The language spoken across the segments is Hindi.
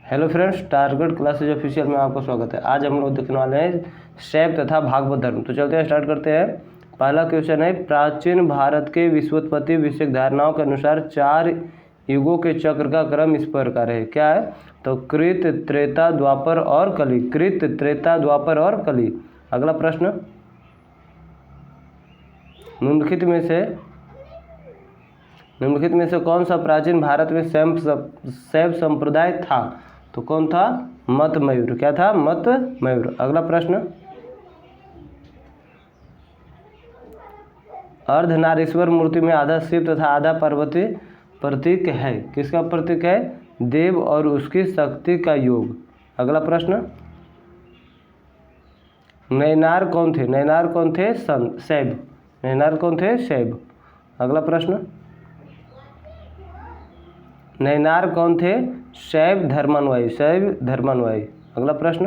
Hello friends, target classes official में आपका स्वागत है। आज हम लोग देखने वाले हैं शैव तथा भागवत धर्म। तो चलते हैं, स्टार्ट करते हैं। पहला क्वेश्चन है, प्राचीन भारत के विश्वोत्पत्ति विषयक धारणाओं के अनुसार 4 युगों के चक्र का क्रम इस प्रकार है। क्या है? तो कृत, त्रेता, द्वापर और कली। कृत, त्रेता, द्वापर और कली। अगला प्रश्न, निम्नलिखित में से कौन सा प्राचीन भारत में शैव संप्रदाय था? तो कौन था? मत मयूर। क्या था? मत मयूर। अगला प्रश्न, अर्धनारीश्वर मूर्ति में आधा शिव तथा आधा पार्वती प्रतीक है। किसका प्रतीक है? देव और उसकी शक्ति का योग। अगला प्रश्न, नैनार कौन थे? नैनार कौन थे? शैव। नैनार कौन थे? शैव। अगला प्रश्न, नैनार कौन थे? शैव धर्मानुयायी। शैव धर्मानुयायी। अगला प्रश्न,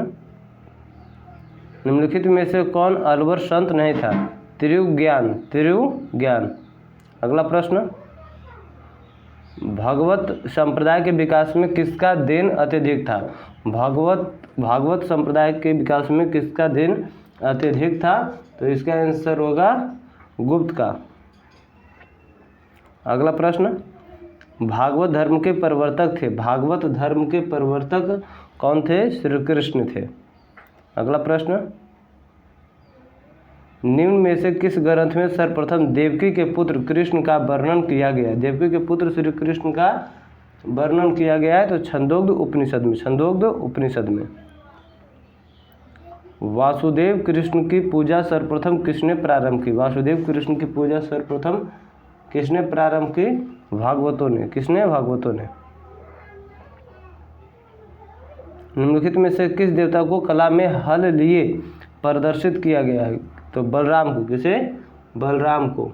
निम्नलिखित में से कौन अलवर संत नहीं था? त्रियुज्ञान। त्रियुज्ञान। अगला प्रश्न, भागवत संप्रदाय के विकास में किसका देन अत्यधिक था? भागवत संप्रदाय के विकास में किसका देन अत्यधिक था? तो इसका आंसर होगा गुप्त का। अगला प्रश्न, भागवत धर्म के प्रवर्तक थे। भागवत धर्म के प्रवर्तक कौन थे? श्री कृष्ण थे। अगला प्रश्न, निम्न में से किस ग्रंथ में सर्वप्रथम देवकी के पुत्र कृष्ण का वर्णन किया गया? देवकी के पुत्र श्री कृष्ण का वर्णन किया गया है तो छंदोग्ध उपनिषद में। छंदोग्ध उपनिषद में। वासुदेव कृष्ण की पूजा सर्वप्रथम किसने प्रारंभ की? वासुदेव कृष्ण की पूजा सर्वप्रथम किसने प्रारंभ की? भागवतों ने। किसने? भागवतों ने। निम्नलिखित में से किस देवता को कला में हल लिए प्रदर्शित किया गया है? तो बलराम को। किसे? बलराम को।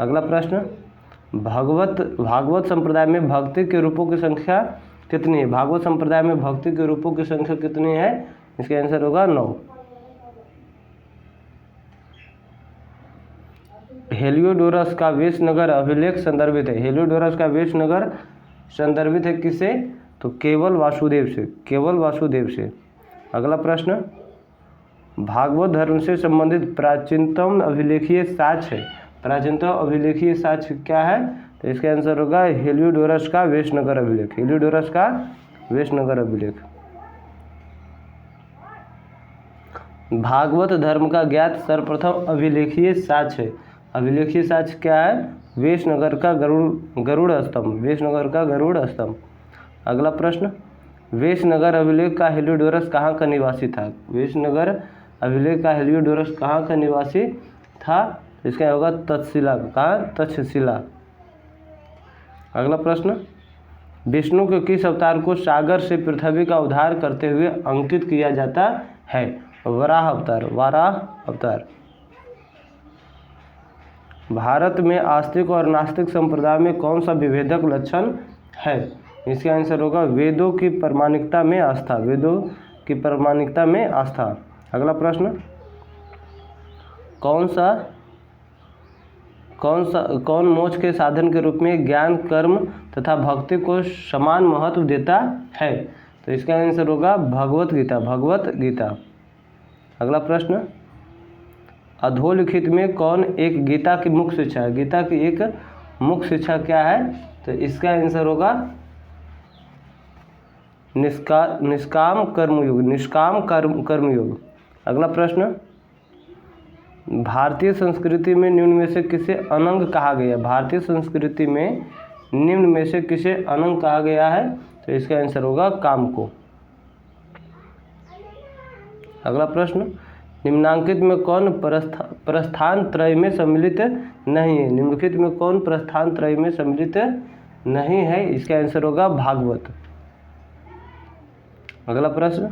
अगला प्रश्न, भागवत संप्रदाय में भक्ति के रूपों की संख्या कितनी है? भागवत संप्रदाय में भक्ति के रूपों की संख्या कितनी है? इसका आंसर होगा 9। हेलियोडोरस का वेशनगर अभिलेख संदर्भित है। हेलियोडोरस का वेशनगर संदर्भित है किससे? तो केवल वासुदेव से। केवल वासुदेव से। अगला प्रश्न, भागवत धर्म से संबंधित प्राचीनतम अभिलेखीय साक्ष्य है। प्राचीनतम अभिलेखीय साक्ष्य क्या है? तो इसका आंसर होगा हेलियोडोरस का वेशनगर अभिलेख। हेलियोडोरस का वेशनगर अभिलेख। भागवत धर्म का ज्ञात सर्वप्रथम अभिलेखीय साक्ष्य है। अभिलेखीय साक्ष्य क्या है? वेशनगर का गरुड़ स्तंभ। वेशनगर का गरुड़ स्तंभ। अगला प्रश्न, वेशनगर अभिलेख का हेलियोडोरस कहाँ का निवासी था? वेशनगर अभिलेख का हेलियोडोरस कहाँ का निवासी था? इसका होगा तक्षशिला। कहाँ? तक्षशिला। अगला प्रश्न, विष्णु के किस अवतार को सागर से पृथ्वी का उद्धार करते हुए अंकित किया जाता है? वराह अवतार। वराह अवतार। भारत में आस्तिक और नास्तिक संप्रदाय में कौन सा विभेदक लक्षण है? इसका आंसर होगा वेदों की प्रामाणिकता में आस्था। वेदों की प्रामाणिकता में आस्था। अगला प्रश्न, कौन मोक्ष के साधन के रूप में ज्ञान, कर्म तथा भक्ति को समान महत्व देता है? तो इसका आंसर होगा भगवत गीता। भगवत गीता। अगला प्रश्न, अधोलिखित में कौन एक गीता की मुख्य शिक्षा है? गीता की एक मुख्य शिक्षा क्या है? तो इसका आंसर होगा निष्काम कर्मयोग। निष्काम कर्मयोग। अगला प्रश्न, भारतीय संस्कृति में निम्न में से किसे अनंग कहा गया? भारतीय संस्कृति में निम्न में से किसे अनंग कहा गया है? तो इसका आंसर होगा काम को। अगला प्रश्न, निम्नांकित में कौन प्रस्थान त्रय में सम्मिलित नहीं है? निम्नलिखित में कौन प्रस्थान त्रय में सम्मिलित नहीं है? इसका आंसर होगा भागवत। अगला प्रश्न,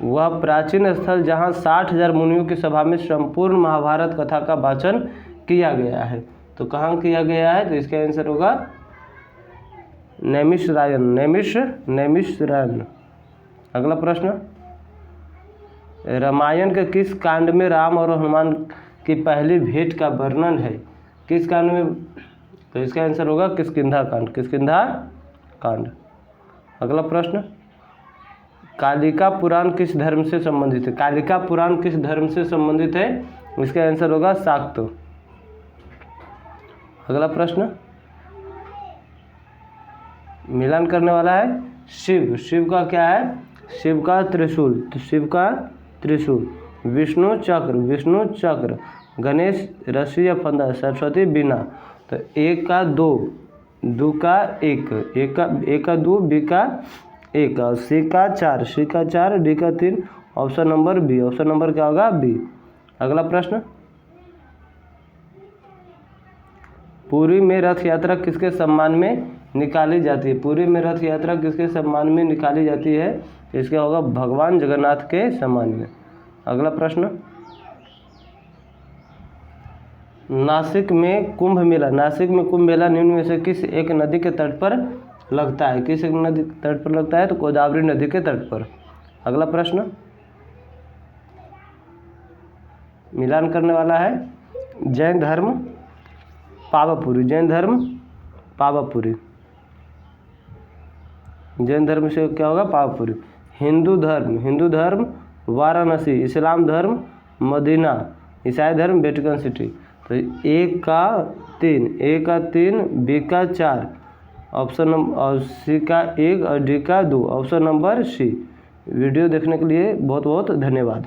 वह प्राचीन स्थल जहाँ 60,000 मुनियों की सभा में संपूर्ण महाभारत कथा का वाचन किया गया है, तो कहाँ किया गया है? तो इसका आंसर होगा नैमिषारण्य। नैमिषारण्य। अगला प्रश्न, रामायण के किस कांड में राम और हनुमान की पहली भेंट का वर्णन है? किस कांड में तो इसका आंसर होगा किष्किंधा कांड, किष्किंधा कांड। अगला प्रश्न, कालिका पुराण किस धर्म से संबंधित है? कालिका पुराण किस धर्म से संबंधित है? इसका आंसर होगा शाक्त। अगला प्रश्न, मिलान करने वाला है शिव, शिव का क्या है? शिव का त्रिशूल, तो शिव का त्रिशूल। विष्णु चक्र, विष्णु चक्र। गणेश रस्सी या फंदा, सरस्वती बीना। तो एक का दो, दो का एक, एक का दो, बी का एक, और सी का चार, सी का चार, डी का तीन। Option number B, option number क्या होगा? बी। अगला प्रश्न, पुरी में रथ यात्रा किसके सम्मान में निकाली जाती है? पुरी में रथ यात्रा किसके सम्मान में निकाली जाती है? इसका होगा भगवान जगन्नाथ के सम्मान में। अगला प्रश्न, नासिक में कुंभ मेला, नासिक में कुंभ मेला निम्न में से किस एक नदी के तट पर लगता है? किस एक नदी के तट पर लगता है? तो गोदावरी नदी के तट पर। अगला प्रश्न, मिलान करने वाला है जैन धर्म पावापुरी, जैन धर्म पावापुरी। जैन धर्म से क्या होगा? पावापुरी। हिंदू धर्म, हिंदू धर्म वाराणसी। इस्लाम धर्म मदीना। ईसाई धर्म वेटिकन सिटी। तो एक का तीन, ए का तीन, बी का चार, ऑप्शन नंबर, और सी का एक और डी का दो, ऑप्शन नंबर सी। वीडियो देखने के लिए बहुत बहुत धन्यवाद।